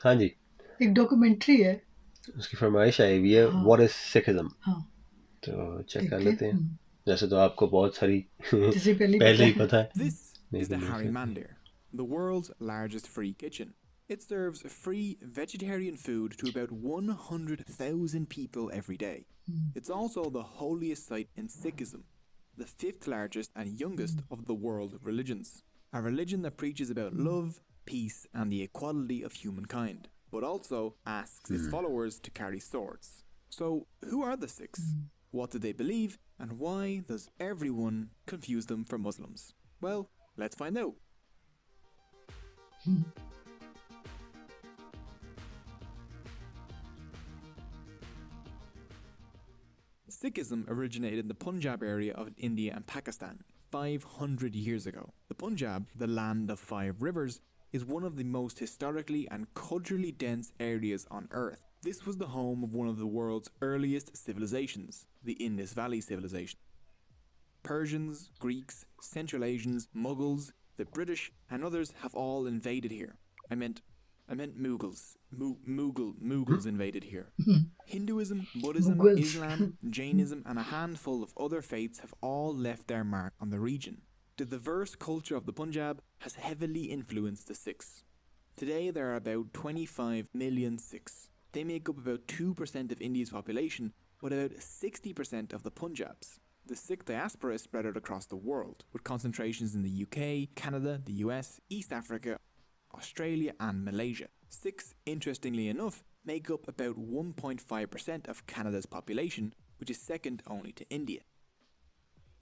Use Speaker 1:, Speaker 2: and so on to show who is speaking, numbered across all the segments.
Speaker 1: हाँ जी,
Speaker 2: एक डॉक्यूमेंट्री है।
Speaker 1: उसकी फरमाइश आई हुई है,
Speaker 2: हाँ
Speaker 1: व्हाट इज सिखिज्म।
Speaker 2: हाँ,
Speaker 1: तो चेक कर
Speaker 2: देखते
Speaker 1: लेते
Speaker 2: हैं।
Speaker 1: हैं। वैसे तो आपको बहुत सारी
Speaker 2: जिसे पहले ही
Speaker 1: पहले
Speaker 2: पता
Speaker 1: ही
Speaker 2: है।
Speaker 1: पता है,
Speaker 3: This is the
Speaker 1: लेकिन देख
Speaker 3: Harry
Speaker 1: लेते हैं।
Speaker 3: Mandir, the world's largest free kitchen. It serves free vegetarian food to about 100,000 people every day. It's also the holiest site in Sikhism, the fifth largest and youngest of the world religions. A religion that preaches about love, peace, and the equality of humankind, but also asks its followers to carry swords. So, who are the Sikhs? What do they believe, and why does everyone confuse them for Muslims? Well, let's find out. Sikhism originated in the Punjab area of India and Pakistan 500 years ago. The Punjab, the land of five rivers, is one of the most historically and culturally dense areas on earth. This was the home of one of the world's earliest civilizations, the Indus Valley Civilization. Persians, Greeks, Central Asians, Mughals, the British, and others have all invaded here. I meant Mughals. Mughals invaded here. Hinduism, Buddhism,
Speaker 2: Mughals.
Speaker 3: Islam, Jainism, and a handful of other faiths have all left their mark on the region. The diverse culture of the Punjab has heavily influenced the Sikhs. Today there are about 25 million Sikhs. They make up about 2% of India's population, but about 60% of the Punjab's. The Sikh diaspora is spread out across the world, with concentrations in the UK, Canada, the US, East Africa, Australia, and Malaysia. Sikhs, interestingly enough, make up about 1.5% of Canada's population, which is second only to India.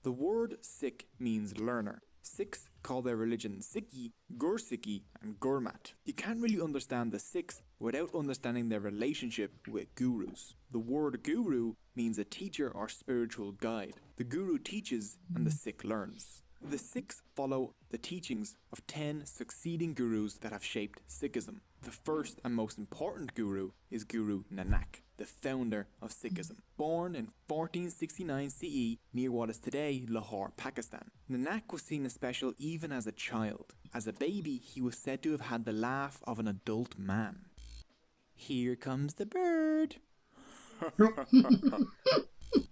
Speaker 3: The word Sikh means learner. Sikhs call their religion Sikhi, Gursikhi, and Gurmat. You can't really understand the Sikhs without understanding their relationship with gurus. The word guru means a teacher or spiritual guide. The guru teaches and the Sikh learns. The Sikhs follow the teachings of 10 succeeding gurus that have shaped Sikhism. The first and most important guru is Guru Nanak, the founder of Sikhism. Born in 1469 CE near what is today Lahore, Pakistan, Nanak was seen as special even as a child. As a baby, he was said to have had the laugh of an adult man. Here comes the bird.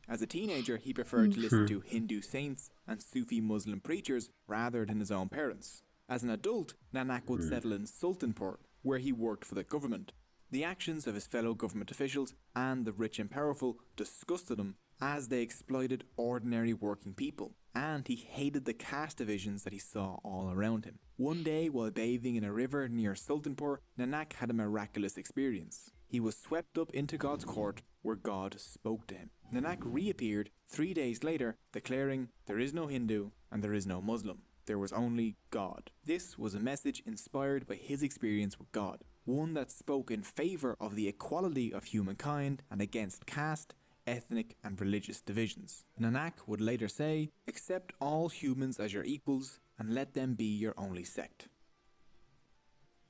Speaker 3: As a teenager, he preferred to listen to Hindu saints and Sufi Muslim preachers rather than his own parents. As an adult, Nanak would settle in Sultanpur, where he worked for the government. The actions of his fellow government officials and the rich and powerful disgusted him as they exploited ordinary working people, and he hated the caste divisions that he saw all around him. One day, while bathing in a river near Sultanpur, Nanak had a miraculous experience. He was swept up into God's court, where God spoke to him. Nanak reappeared 3 days later, declaring, "There is no Hindu and there is no Muslim. There was only God." This was a message inspired by his experience with God, one that spoke in favour of the equality of humankind and against caste, ethnic and religious divisions. Nanak would later say, "Accept all humans as your equals and let them be your only sect."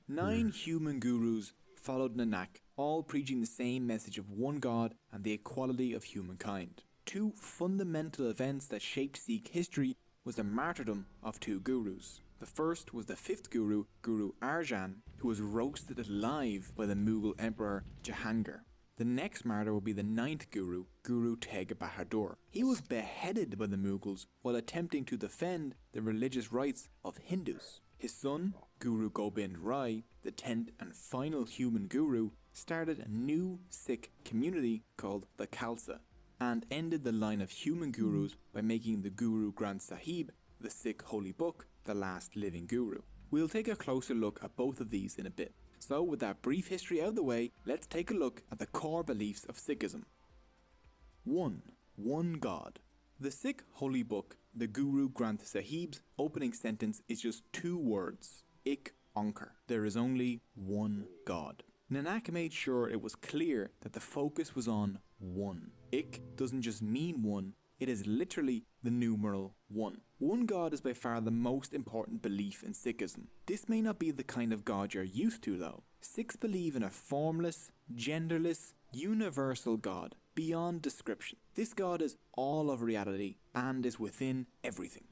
Speaker 3: 9 human gurus followed Nanak, all preaching the same message of one God and the equality of humankind. 2 fundamental events that shaped Sikh history was the martyrdom of 2 gurus. The first was the 5th guru, Guru Arjan, who was roasted alive by the Mughal Emperor Jahangir. The next martyr will be the 9th guru, Guru Tegh Bahadur. He was beheaded by the Mughals while attempting to defend the religious rights of Hindus. His son, Guru Gobind Rai, the 10th and final human guru, started a new Sikh community called the Khalsa, and ended the line of human gurus by making the Guru Granth Sahib, the Sikh holy book, the last living guru. We'll take a closer look at both of these in a bit. So with that brief history out of the way, let's take a look at the core beliefs of Sikhism. 1. One God. The Sikh holy book, the Guru Granth Sahib's opening sentence is just 2 words, Ik Onkar. There is only one God. Nanak made sure it was clear that the focus was on one. Ik doesn't just mean one, it is literally the numeral 1. One God is by far the most important belief in Sikhism. This may not be the kind of God you're used to though. Sikhs believe in a formless, genderless, universal God, beyond description. This God is all of reality and is within everything.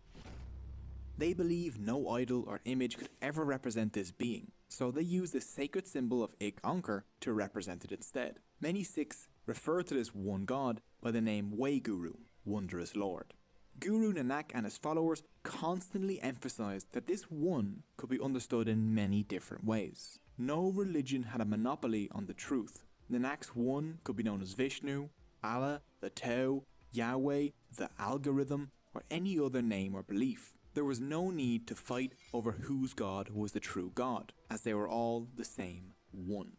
Speaker 3: They believe no idol or image could ever represent this being. so they use the sacred symbol of Ik Onkar to represent it instead. Many Sikhs refer to this one God by the name Waheguru, Wondrous Lord. Guru Nanak and his followers constantly emphasized that this one could be understood in many different ways. No religion had a monopoly on the truth. Nanak's one could be known as Vishnu, Allah, the Tao, Yahweh, the algorithm, or any other name or belief. There was no need to fight over whose God was the true God, as they were all the same one.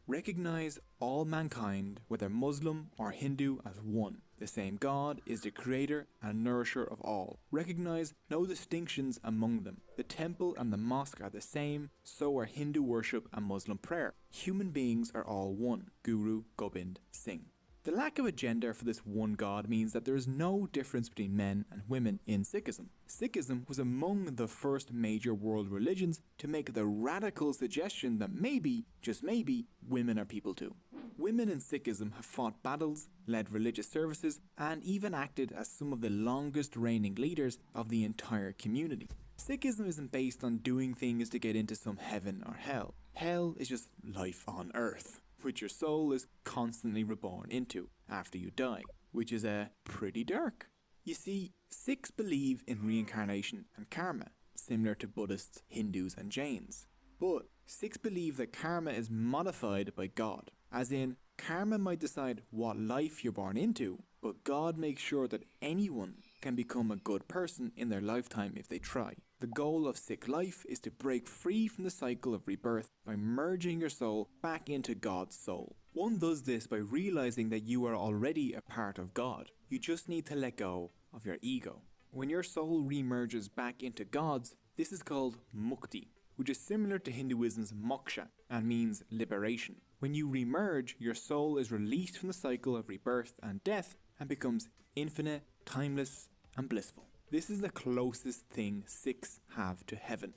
Speaker 3: Recognize all mankind, whether Muslim or Hindu, as one. The same God is the creator and nourisher of all. Recognize no distinctions among them. The temple and the mosque are the same, so are Hindu worship and Muslim prayer. Human beings are all one. Guru Gobind Singh. The lack of a gender for this one God means that there is no difference between men and women in Sikhism. Sikhism was among the first major world religions to make the radical suggestion that maybe, just maybe, women are people too. Women in Sikhism have fought battles, led religious services, and even acted as some of the longest reigning leaders of the entire community. Sikhism isn't based on doing things to get into some heaven or hell. Hell is just life on earth, which your soul is constantly reborn into after you die, which is pretty dark. You see, Sikhs believe in reincarnation and karma, similar to Buddhists, Hindus and Jains. But Sikhs believe that karma is modified by God, as in, karma might decide what life you're born into, but God makes sure that anyone can become a good person in their lifetime if they try. The goal of Sikh life is to break free from the cycle of rebirth by merging your soul back into God's soul. One does this by realizing that you are already a part of God. You just need to let go of your ego. When your soul remerges back into God's, this is called Mukti, which is similar to Hinduism's moksha and means liberation. When you remerge, your soul is released from the cycle of rebirth and death and becomes infinite, timeless, and blissful. This is the closest thing Sikhs have to heaven.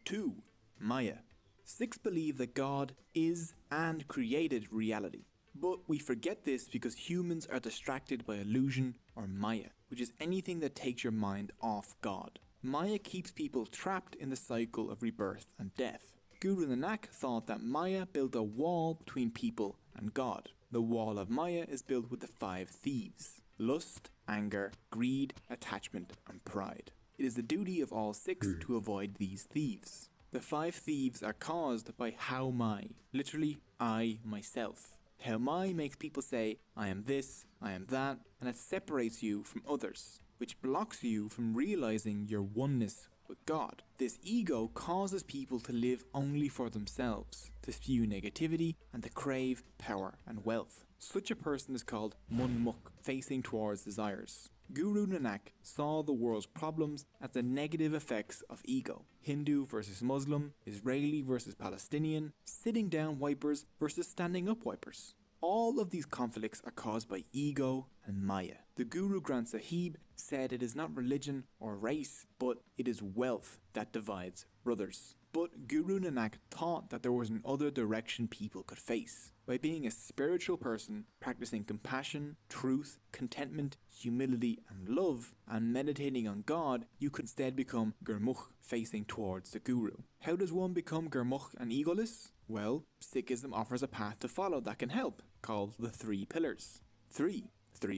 Speaker 3: 2. Maya. Sikhs believe that God is and created reality. But we forget this because humans are distracted by illusion or Maya, which is anything that takes your mind off God. Maya keeps people trapped in the cycle of rebirth and death. Guru Nanak thought that Maya built a wall between people and God. The wall of Maya is built with the 5 thieves: lust, anger, greed, attachment, and pride. It is the duty of all Sikhs to avoid these thieves. The 5 thieves are caused by How Mai, literally I, myself. How Mai makes people say, I am this, I am that, and it separates you from others, which blocks you from realizing your oneness with God. This ego causes people to live only for themselves, to spew negativity, and to crave power and wealth. Such a person is called Munmukh, facing towards desires. Guru Nanak saw the world's problems as the negative effects of ego. Hindu versus Muslim, Israeli versus Palestinian, sitting down wipers versus standing up wipers. All of these conflicts are caused by ego and Maya. The Guru Granth Sahib said it is not religion or race, but it is wealth that divides brothers. But Guru Nanak taught that there was an other direction people could face. By being a spiritual person, practicing compassion, truth, contentment, humility and love, and meditating on God, you could instead become Gurmukh, facing towards the Guru. How does one become Gurmukh and egoless? Well, Sikhism offers a path to follow that can help, called the 3 pillars. 3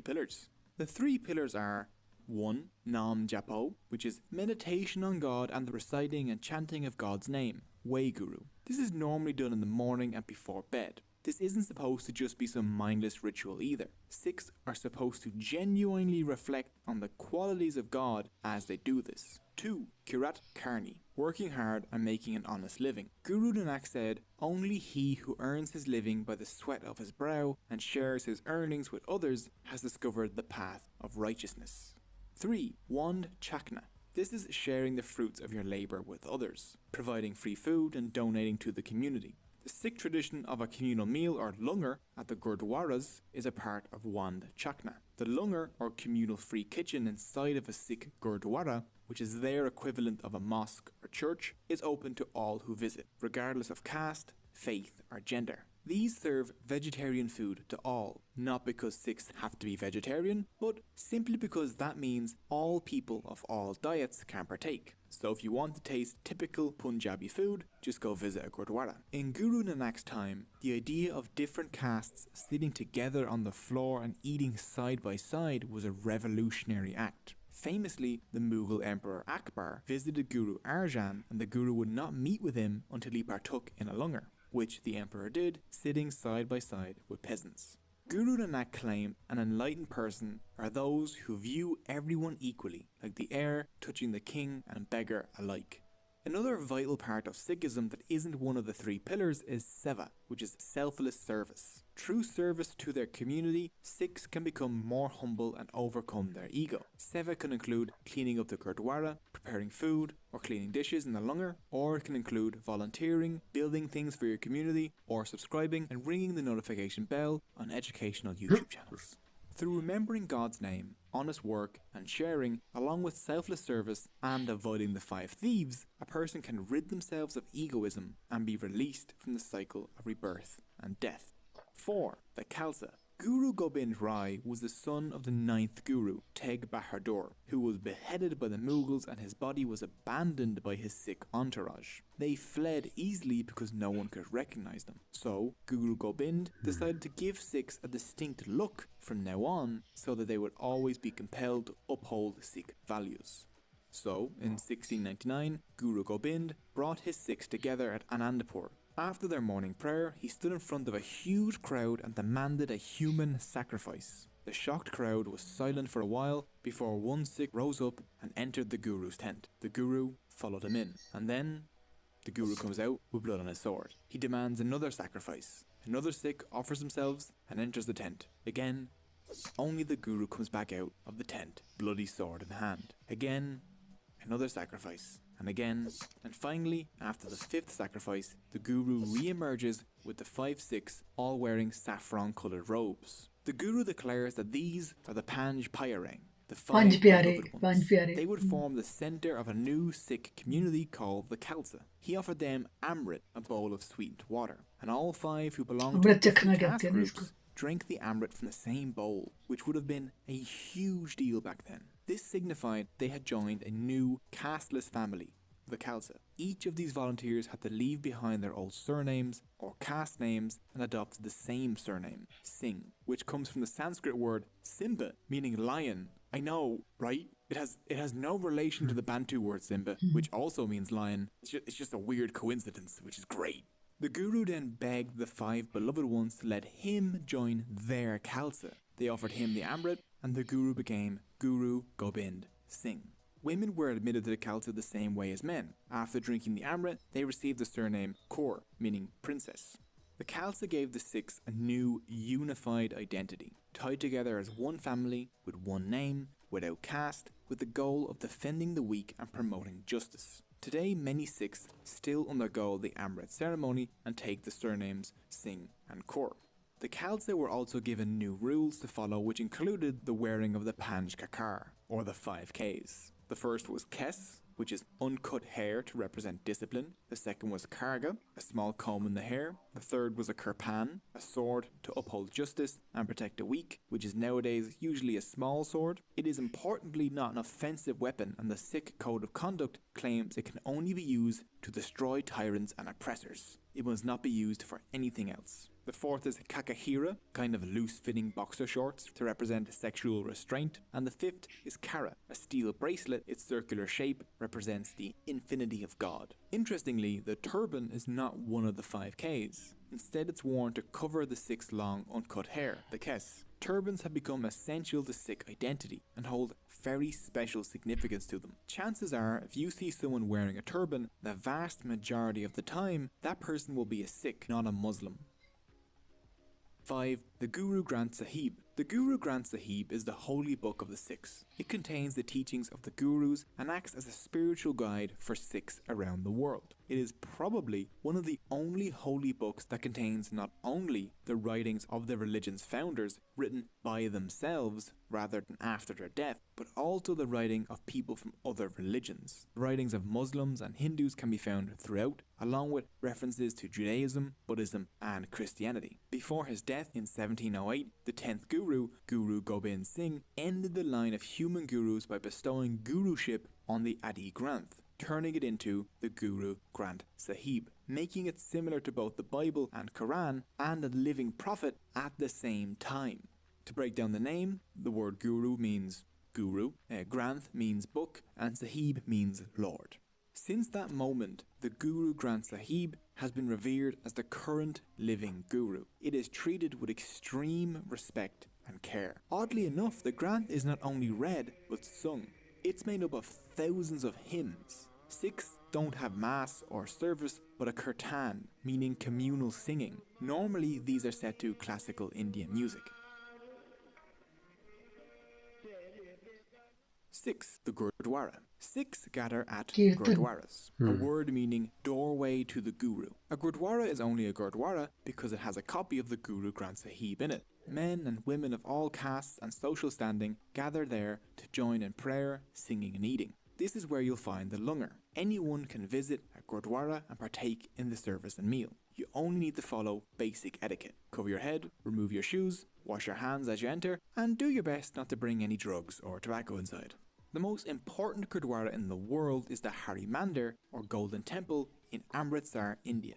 Speaker 3: pillars. The 3 pillars are 1. Nam Japo, which is meditation on God and the reciting and chanting of God's name, Waheguru. This is normally done in the morning and before bed. This isn't supposed to just be some mindless ritual either. Sikhs are supposed to genuinely reflect on the qualities of God as they do this. 2. Kirat Karni, working hard and making an honest living. Guru Nanak said, only he who earns his living by the sweat of his brow and shares his earnings with others has discovered the path of righteousness. 3. Wand Chakna. This is sharing the fruits of your labour with others, providing free food and donating to the community. The Sikh tradition of a communal meal or langar at the gurdwaras is a part of Wand Chakna. The langar or communal free kitchen inside of a Sikh gurdwara, which is their equivalent of a mosque or church, is open to all who visit, regardless of caste, faith or gender. These serve vegetarian food to all, not because Sikhs have to be vegetarian, but simply because that means all people of all diets can partake. So if you want to taste typical Punjabi food, just go visit a Gurdwara. In Guru Nanak's time, the idea of different castes sitting together on the floor and eating side by side was a revolutionary act. Famously, the Mughal Emperor Akbar visited Guru Arjan, and the Guru would not meet with him until he partook in a langar, which the emperor did, sitting side by side with peasants. Guru Nanak claimed an enlightened person are those who view everyone equally, like the heir touching the king and beggar alike. Another vital part of Sikhism that isn't one of the three pillars is Seva, which is selfless service. Through service to their community, Sikhs can become more humble and overcome their ego. Seva can include cleaning up the Gurdwara, preparing food, or cleaning dishes in the langar, or it can include volunteering, building things for your community, or subscribing and ringing the notification bell on educational YouTube channels. Through remembering God's name, honest work, and sharing, along with selfless service and avoiding the 5 thieves, a person can rid themselves of egoism and be released from the cycle of rebirth and death. 4. The Khalsa. Guru Gobind Rai was the son of the 9th Guru, Tegh Bahadur, who was beheaded by the Mughals and his body was abandoned by his Sikh entourage. They fled easily because no one could recognize them. So, Guru Gobind decided to give Sikhs a distinct look from now on so that they would always be compelled to uphold Sikh values. So, in 1699, Guru Gobind brought his Sikhs together at Anandapur. After their morning prayer, he stood in front of a huge crowd and demanded a human sacrifice. The shocked crowd was silent for a while before one Sikh rose up and entered the Guru's tent. The Guru followed him in, and then the Guru comes out with blood on his sword. He demands another sacrifice. Another Sikh offers themselves and enters the tent. Again, only the Guru comes back out of the tent, bloody sword in hand. Again, another sacrifice. And again, and finally, after the 5th sacrifice, the Guru re-emerges with the 5 Sikhs all wearing saffron-coloured robes. The Guru declares that these are the Panj Pyarang, the 5 beloved ones. They would form the centre of a new Sikh community called the Khalsa. He offered them Amrit, a bowl of sweetened water, and all 5 who belonged to different caste groups drank the Amrit from the same bowl, which would have been a huge deal back then. This signified they had joined a new casteless family, the Khalsa. Each of these volunteers had to leave behind their old surnames or caste names and adopt the same surname, Singh, which comes from the Sanskrit word Simba, meaning lion. I know, right? It has no relation to the Bantu word Simba, which also means lion. It's just a weird coincidence, which is great. The Guru then begged the 5 beloved ones to let him join their Khalsa. They offered him the Amrit, and the Guru became Guru Gobind Singh. Women were admitted to the Khalsa the same way as men. After drinking the Amrit, they received the surname Kaur, meaning princess. The Khalsa gave the Sikhs a new, unified identity, tied together as one family, with one name, without caste, with the goal of defending the weak and promoting justice. Today, many Sikhs still undergo the Amrit ceremony and take the surnames Singh and Kaur. The Khalsa were also given new rules to follow, which included the wearing of the Panj Kakar, or the 5 Ks. The first was Kes, which is uncut hair to represent discipline. The second was Karga, a small comb in the hair. The third was a Kirpan, a sword to uphold justice and protect the weak, which is nowadays usually a small sword. It is importantly not an offensive weapon, and the Sikh Code of Conduct claims it can only be used to destroy tyrants and oppressors. It must not be used for anything else. The fourth is Kakahira, kind of loose-fitting boxer shorts to represent sexual restraint. And the fifth is Kara, a steel bracelet. Its circular shape represents the infinity of God. Interestingly, the turban is not one of the 5 Ks. Instead, it's worn to cover the Sikh's long, uncut hair, the kes. Turbans have become essential to Sikh identity and hold very special significance to them. Chances are, if you see someone wearing a turban, the vast majority of the time, that person will be a Sikh, not a Muslim. 5. The Guru Granth Sahib. The Guru Granth Sahib is the holy book of the Sikhs. It contains the teachings of the Gurus and acts as a spiritual guide for Sikhs around the world. It is probably one of the only holy books that contains not only the writings of the religion's founders written by themselves rather than after their death, but also the writing of people from other religions. The writings of Muslims and Hindus can be found throughout, along with references to Judaism, Buddhism and Christianity. Before his death in 1708, the 10th Guru, Guru Gobind Singh, ended the line of human gurus by bestowing guruship on the Adi Granth, turning it into the Guru Granth Sahib, making it similar to both the Bible and Quran and a living prophet at the same time. To break down the name, the word Guru means Guru, Granth means book, and Sahib means Lord. Since that moment, the Guru Granth Sahib has been revered as the current living Guru. It is treated with extreme respect and care. Oddly enough, the Granth is not only read, but sung. It's made up of thousands of hymns. Sikhs don't have mass or service, but a kirtan, meaning communal singing. Normally, these are set to classical Indian music. 6. The Gurdwara. Sikhs gather at
Speaker 2: Kirtan.
Speaker 3: Gurdwaras, a word meaning doorway to the Guru. A Gurdwara is only a Gurdwara because it has a copy of the Guru Granth Sahib in it. Men and women of all castes and social standing gather there to join in prayer, singing and eating. This is where you'll find the langar. Anyone can visit a Gurdwara and partake in the service and meal. You only need to follow basic etiquette. Cover your head, remove your shoes, wash your hands as you enter, and do your best not to bring any drugs or tobacco inside. The most important Gurdwara in the world is the Hari Mandir, or Golden Temple, in Amritsar, India.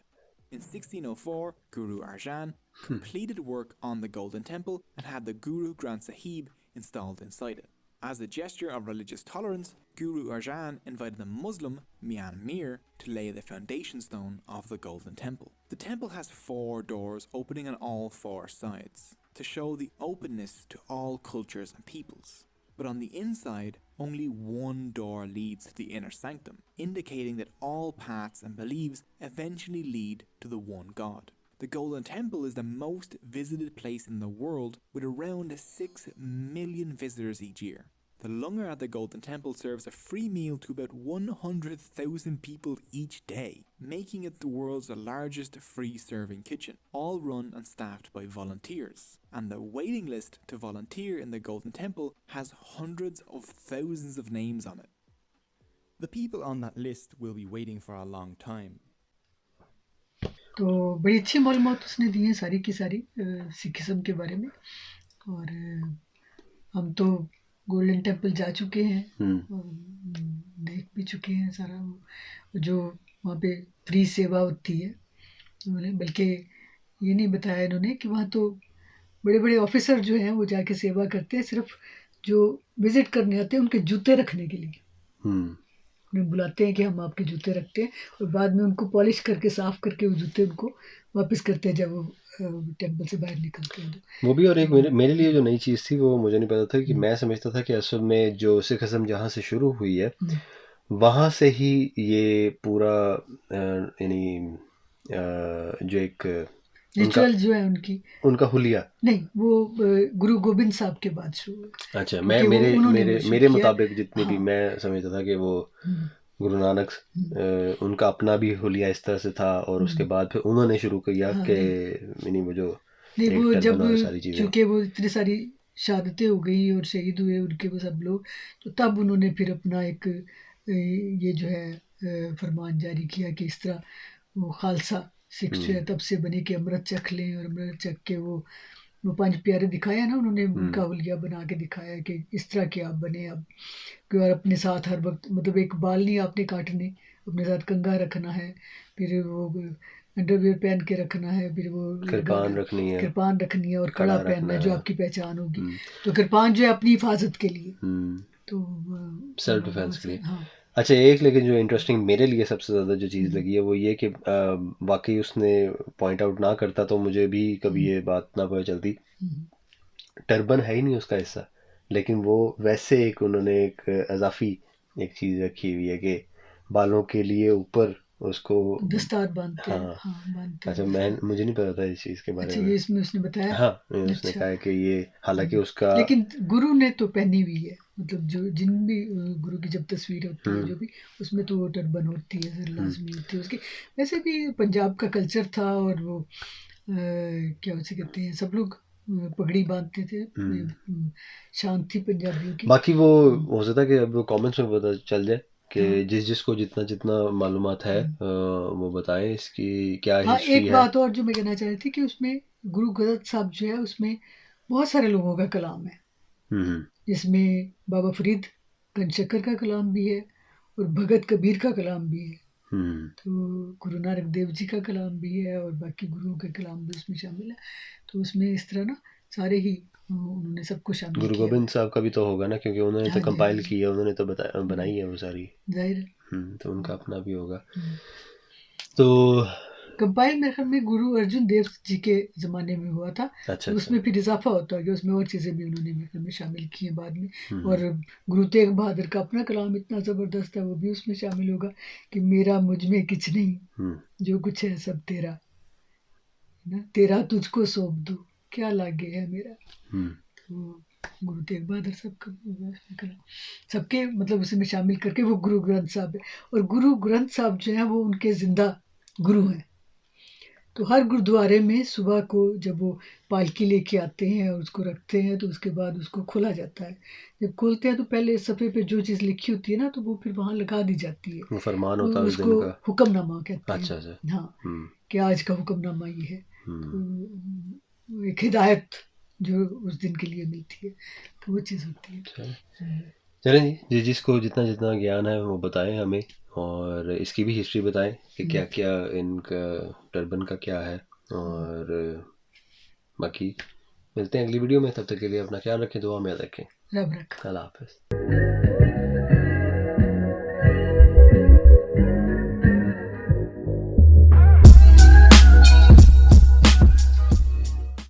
Speaker 3: In 1604, Guru Arjan completed work on the Golden Temple and had the Guru Granth Sahib installed inside it. As a gesture of religious tolerance, Guru Arjan invited the Muslim Mian Mir to lay the foundation stone of the Golden Temple. The temple has 4 doors opening on all 4 sides to show the openness to all cultures and peoples. But on the inside, only one door leads to the inner sanctum, indicating that all paths and beliefs eventually lead to the one God. The Golden Temple is the most visited place in the world, with around 6 million visitors each year. The langar at the Golden Temple serves a free meal to about 100,000 people each day, making it the world's largest free-serving kitchen, all run and staffed by volunteers. And the waiting list to volunteer in the Golden Temple has hundreds of thousands of names on it. The people on that list will be waiting for a long time.
Speaker 2: तो बड़ी अच्छी मालूमात उसने दी है सारी की सारी Sikhism के बारे में। और हम तो गोल्डन टेम्पल जा चुके हैं और देख भी चुके हैं सारा जो वहाँ पे फ्री सेवा होती है। बल्कि ये नहीं बताया इन्होंने कि वहाँ तो बड़े बड़े ऑफिसर जो हैं वो जाके सेवा करते हैं, सिर्फ जो विजिट करने आते हैं उनके जूते रखने के लिए उन्हें बुलाते हैं कि हम आपके जूते रखते हैं, और बाद में उनको पॉलिश करके साफ करके वो जूते उनको वापस करते हैं जब वो टेम्पल से बाहर निकलते हैं।
Speaker 1: वो भी। और एक मेरे लिए जो नई चीज़ थी वो मुझे नहीं पता था कि मैं समझता था कि असल में जो सिखिज्म जहाँ से शुरू हुई है वहाँ से ही ये पूरा यानी जो एक
Speaker 2: रिचुअल जो है
Speaker 1: उनका हुलिया
Speaker 2: नहीं, वो गुरु गोबिंद साहब के बाद शुरू हुआ।
Speaker 1: अच्छा, मैं मेरे मुताबिक जितनी भी मैं समझता था कि वो गुरु नानक उनका अपना भी हुलिया इस तरह से था, और उसके बाद फिर उन्होंने शुरू किया कि वो जो
Speaker 2: नहीं, वो जब चूँकि वो इतनी सारी शहादतें हो गई और शहीद हुए उनके वो सब लोग, तो तब उन्होंने फिर अपना एक ये जो है फरमान जारी किया कि इस तरह वो खालसा सिख जो है तब से बने कि अमृत चख लें, और अमृत चख के वो 5 प्यारे दिखाया ना उन्होंने, उनका हुलिया बना के दिखाया कि इस तरह के आप बने अब। और अपने साथ हर वक्त मतलब एक बाल नहीं आपने काटने, अपने साथ कंघा रखना है, फिर वो अंडरवियर पहन के रखना है, फिर वो
Speaker 1: कृपान
Speaker 2: रखनी है और कड़ा पहनना है जो आपकी पहचान होगी। तो कृपान जो है अपनी हिफाजत के लिए, तो
Speaker 1: सेल्फ डिफेंस के लिए। अच्छा, एक लेकिन जो इंटरेस्टिंग मेरे लिए सबसे ज़्यादा जो चीज़ लगी है वो ये कि वाकई उसने पॉइंट आउट ना करता तो मुझे भी कभी ये बात ना पता चलती। टर्बन है ही नहीं उसका हिस्सा, लेकिन वो वैसे एक उन्होंने एक इजाफी एक चीज़ रखी हुई है कि बालों के लिए ऊपर उसको
Speaker 2: दस्तार बांधते हैं। बांधते
Speaker 1: अच्छा, मुझे नहीं पता था इस चीज़ के बारे में।
Speaker 2: ये इसमें उसने बताया।
Speaker 1: हाँ, उसने कहा कि ये हालांकि उसका,
Speaker 2: लेकिन गुरु ने तो पहनी हुई है, मतलब जो जिन भी गुरु की जब तस्वीर होती है जो भी, उसमें तो वो टर्बन होती है, सर लाजमी होती है उसकी। वैसे भी पंजाब का कल्चर था, और वो क्या उसे कहते हैं, सब लोग पगड़ी बांधते थे, शान थी पंजाबियों की।
Speaker 1: बाकी वो हो सकता है कि अब कमेंट्स में पता चल जाए कि जिसको जितना मालूमात है वो बताएं इसकी क्या हिस्ट्री है।
Speaker 2: एक बात और जो मैं कहना चाह रही थी कि उसमें गुरु ग्रंथ साहब जो है उसमें बहुत सारे लोगों का कलाम है, जिसमें बाबा फरीद गंजशकर का कलाम भी है, और भगत कबीर का कलाम भी है, तो गुरु नानक देव जी का कलाम भी है और बाकी गुरुओं के कलाम भी उसमें शामिल है। तो उसमें इस तरह ना सारे ही उन्होंने सबको शामिल
Speaker 1: गुरु
Speaker 2: किया।
Speaker 1: गोविंद साहब का भी तो होगा ना, क्योंकि उन्होंने तो कंपाइल की है, उन्होंने तो बनाई है वो सारी,
Speaker 2: जाहिर
Speaker 1: तो उनका अपना भी होगा। तो
Speaker 2: कंपाइल मेरे ख्याल में गुरु अर्जुन देव जी के ज़माने में हुआ था।
Speaker 1: अच्छा,
Speaker 2: तो उसमें फिर इजाफा होता है कि उसमें और चीज़ें भी उन्होंने मेरे ख्याल में शामिल की हैं बाद में। और गुरु तेग बहादुर का अपना कलाम इतना ज़बरदस्त है, वो भी उसमें शामिल होगा कि मेरा मुझ में कुछ नहीं, जो कुछ है सब तेरा, है ना, तेरा तुझको सौंप दूँ, क्या लागे है मेरा। तो गुरु तेग बहादुर साहब का सबके मतलब उसी में शामिल करके वो गुरु ग्रंथ साहब है। और गुरु ग्रंथ साहब जो है वो उनके जिंदा गुरु हैं। तो हर गुरुद्वारे में सुबह को जब वो पालकी लेके आते हैं और उसको रखते हैं तो उसके बाद उसको खोला जाता है। जब खोलते हैं तो पहले सफ़े पे जो चीज़ लिखी होती है ना तो वो फिर वहाँ लगा दी जाती है,
Speaker 1: वो फरमान
Speaker 2: तो
Speaker 1: होता है उस दिन
Speaker 2: उसको
Speaker 1: का।
Speaker 2: हुक्मनामा कहते हैं।
Speaker 1: अच्छा।
Speaker 2: हाँ, कि आज का हुक्मनामा ये है। तो एक हिदायत जो उस दिन के लिए मिलती है, तो वो चीज़ होती है।
Speaker 1: चलें जी, जिसको जितना जितना ज्ञान है वो बताएं हमें, और इसकी भी हिस्ट्री बताएं कि क्या क्या इनका टर्बन का क्या है। और बाकी मिलते हैं अगली वीडियो में, तब तक के लिए अपना ख्याल रखें, दुआ में याद रखें।
Speaker 2: रब रखा।
Speaker 1: अल्लाह हाफ़िज़।